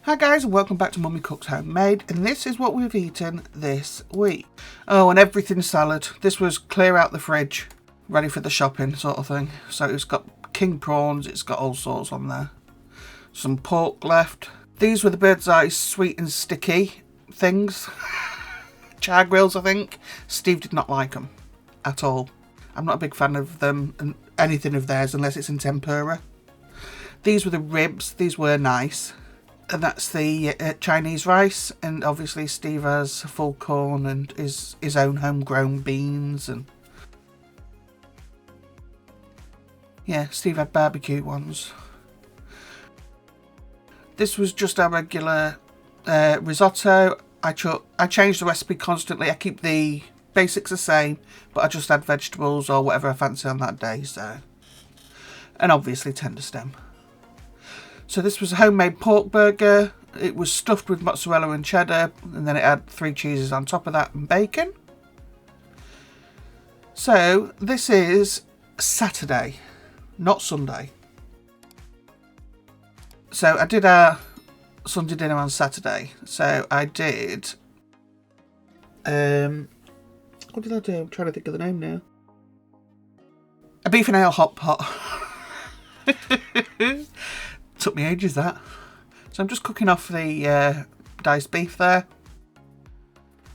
Hi guys and welcome back to Mummy Cooks Homemade, and this is what we've eaten this week. Oh, and everything's salad. This was clear out the fridge, ready for the shopping sort of thing. So it's got king prawns, it's got all sorts on there. Some pork left. These were the bird's eye sweet and sticky things. Char grills, I think. Steve did not like them at all. I'm not a big fan of them and anything of theirs unless it's in tempura. These were the ribs. These were nice. And that's the Chinese rice, and obviously Steve has full corn and his own homegrown beans, and yeah, Steve had barbecue ones. This was just our regular risotto. I change the recipe constantly. I keep the basics the same, but I just add vegetables or whatever I fancy on that day. So, and obviously tender stem. So this was a homemade pork burger. It was stuffed with mozzarella and cheddar, and then it had 3 cheeses on top of that and bacon. So this is Saturday, not Sunday. So I did our Sunday dinner on Saturday. So I did, what did I do? I'm trying to think of the name now. A beef and ale hot pot. Took me ages, that. So I'm just cooking off the diced beef there.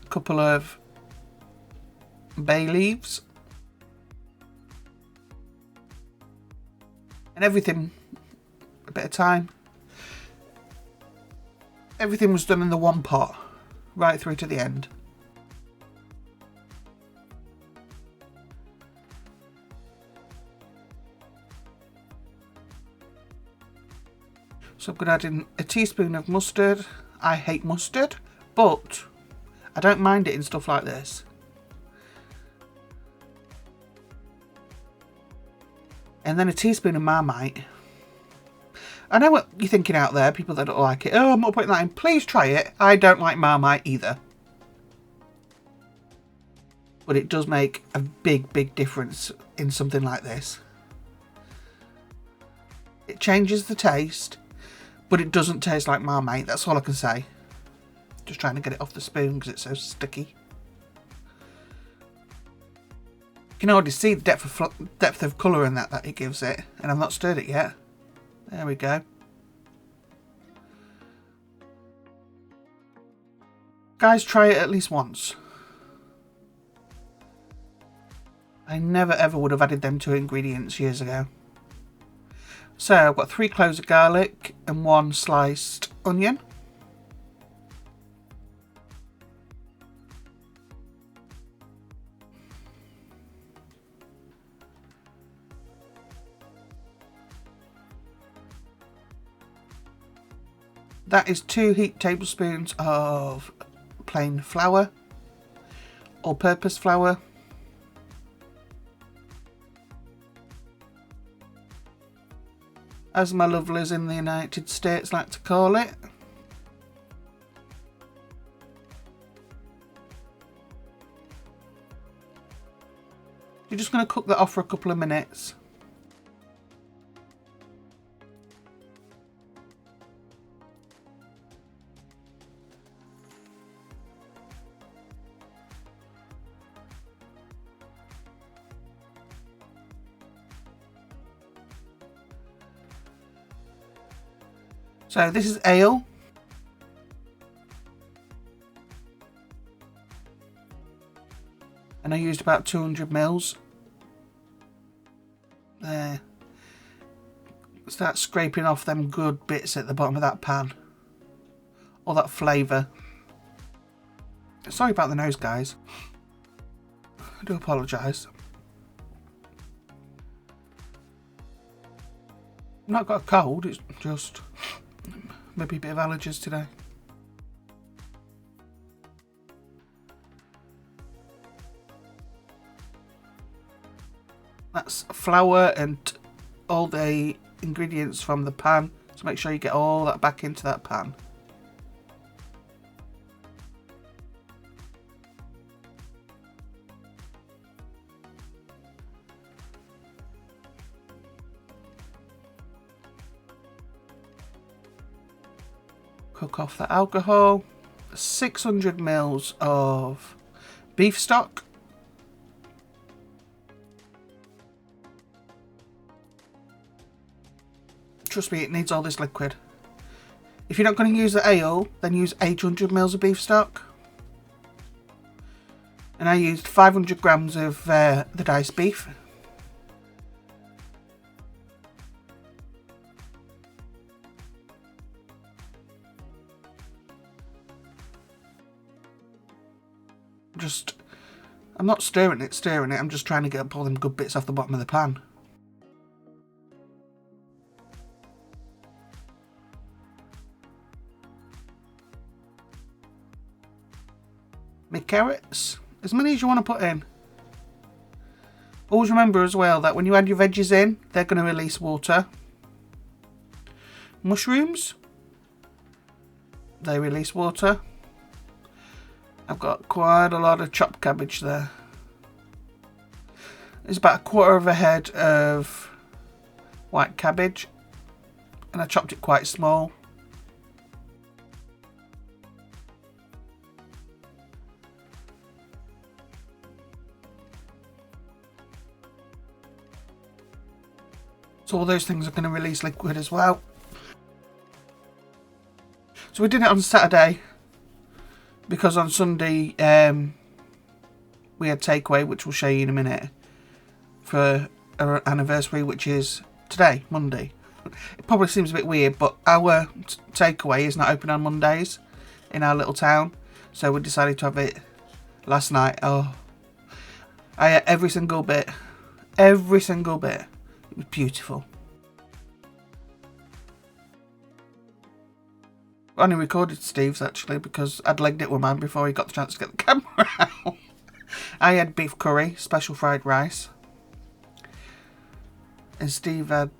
A couple of bay leaves. And everything, a bit of time. Everything was done in the one pot, right through to the end. So I'm going to add in a teaspoon of mustard. I hate mustard, but I don't mind it in stuff like this. And then a teaspoon of Marmite. I know what you're thinking out there, people that don't like it. Oh, I'm not putting that in. Please try it. I don't like Marmite either. But it does make a big, big difference in something like this. It changes the taste. But it doesn't taste like Marmite, that's all I can say. Just trying to get it off the spoon because it's so sticky. You can already see the depth of colour in that it gives it. And I've not stirred it yet. There we go. Guys, try it at least once. I never ever would have added them 2 ingredients years ago. So I've got 3 cloves of garlic and 1 sliced onion. That is 2 heaped tablespoons of plain flour, all-purpose flour. As my lovelies in the United States like to call it. You're just going to cook that off for a couple of minutes. So this is ale. And I used about 200 mils. There. Start scraping off them good bits at the bottom of that pan. All that flavour. Sorry about the nose, guys. I do apologise. I've not got a cold, it's just maybe a bit of allergies today. That's flour and all the ingredients from the pan, so make sure you get all that back into that pan. cook off the alcohol. 600 mils of beef stock. Trust me, it needs all this liquid. If you're not going to use the ale, then use 800 mils of beef stock. And I used 500 grams of the diced beef. I'm not stirring it, I'm just trying to get all them good bits off the bottom of the pan. My carrots, as many as you want to put in. Always remember as well that when you add your veggies in, they're going to release water. Mushrooms, they release water. I've got quite a lot of chopped cabbage there. There's about a quarter of a head of white cabbage, and I chopped it quite small. So all those things are going to release liquid as well. So we did it on Saturday, because on Sunday we had takeaway, which we'll show you in a minute, for our anniversary, which is today, Monday. It probably seems a bit weird, but our takeaway is not open on Mondays in our little town, so we decided to have it last night. Oh, I ate every single bit. Every single bit. It was beautiful. I only recorded Steve's actually because I'd legged it with mine before he got the chance to get the camera out. I had beef curry, special fried rice. And Steve had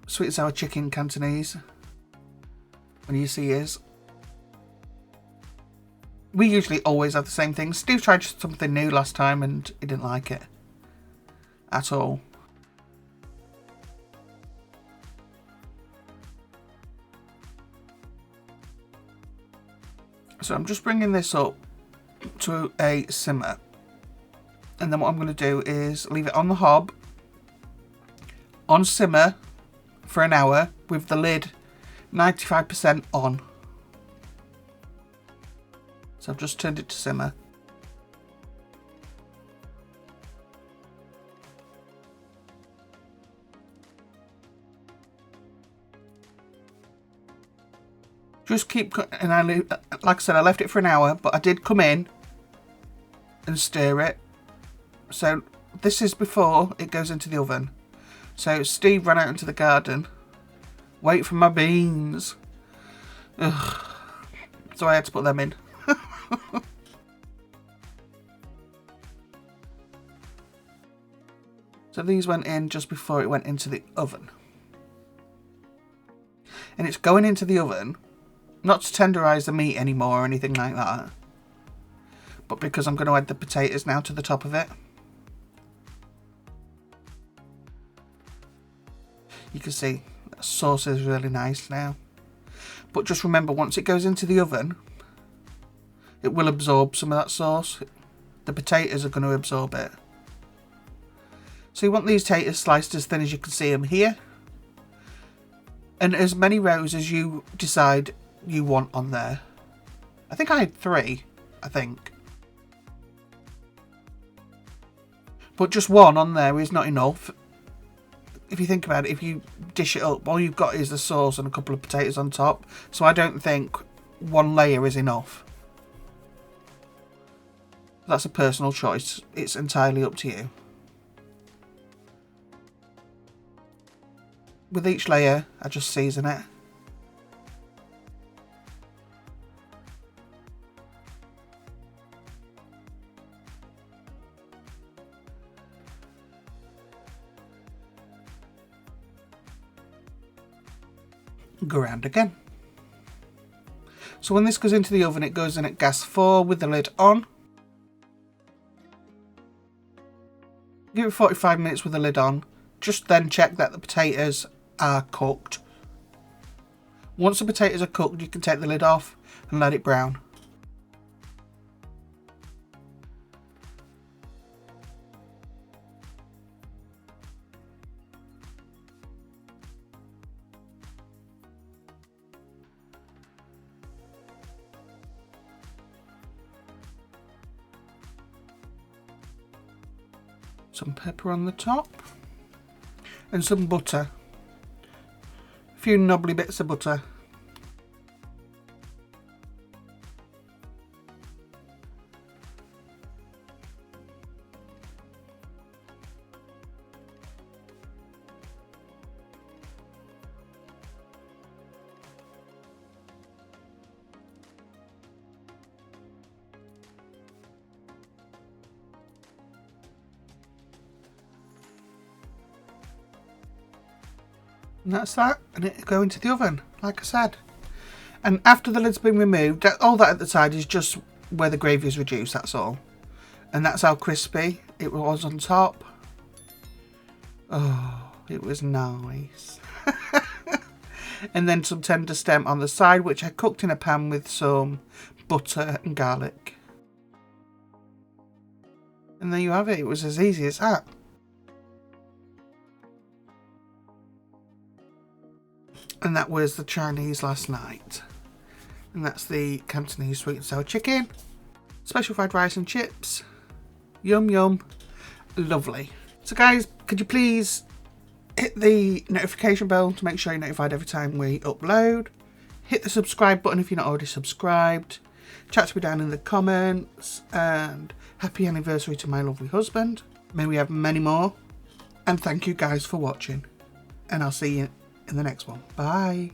sweet and sour chicken Cantonese. When you see his. We usually always have the same thing. Steve tried something new last time and he didn't like it. At all. So I'm just bringing this up to a simmer, and then what I'm going to do is leave it on the hob on simmer for an hour with the lid 95% on. So I've just turned it to simmer. Just keep, and like I said, I left it for an hour, but I did come in and stir it. So this is before it goes into the oven. So Steve ran out into the garden, wait for my beans. Ugh. So I had to put them in. So these went in just before it went into the oven. And it's going into the oven not to tenderise the meat anymore or anything like that, but because I'm going to add the potatoes now to the top of it. You can see the sauce is really nice now. But just remember, once it goes into the oven, it will absorb some of that sauce. The potatoes are going to absorb it. So you want these potatoes sliced as thin as you can see them here. And as many rows as you decide you want on there. I think I had 3, I think. But just 1 on there is not enough. If you think about it, if you dish it up, all you've got is the sauce and a couple of potatoes on top. So I don't think 1 layer is enough. That's a personal choice. It's entirely up to you. With each layer, I just season it. Go around again. So when this goes into the oven, it goes in at gas 4 with the lid on. Give it 45 minutes with the lid on. Just then check that the potatoes are cooked. Once the potatoes are cooked, you can take the lid off and let it brown. Some pepper on the top and some butter. A few knobbly bits of butter. And that's that, and it'll go into the oven, like I said. And after the lid's been removed, all that at the side is just where the gravy is reduced, that's all. And that's how crispy it was on top. Oh, it was nice. And then some tender stem on the side, which I cooked in a pan with some butter and garlic. And there you have it, it was as easy as that. And that was the Chinese last night. And that's the Cantonese sweet and sour chicken. Special fried rice and chips. Yum yum. Lovely. So guys, could you please hit the notification bell to make sure you're notified every time we upload. Hit the subscribe button if you're not already subscribed. Chat to me down in the comments. And happy anniversary to my lovely husband. May we have many more. And thank you guys for watching. And I'll see you in the next one. Bye.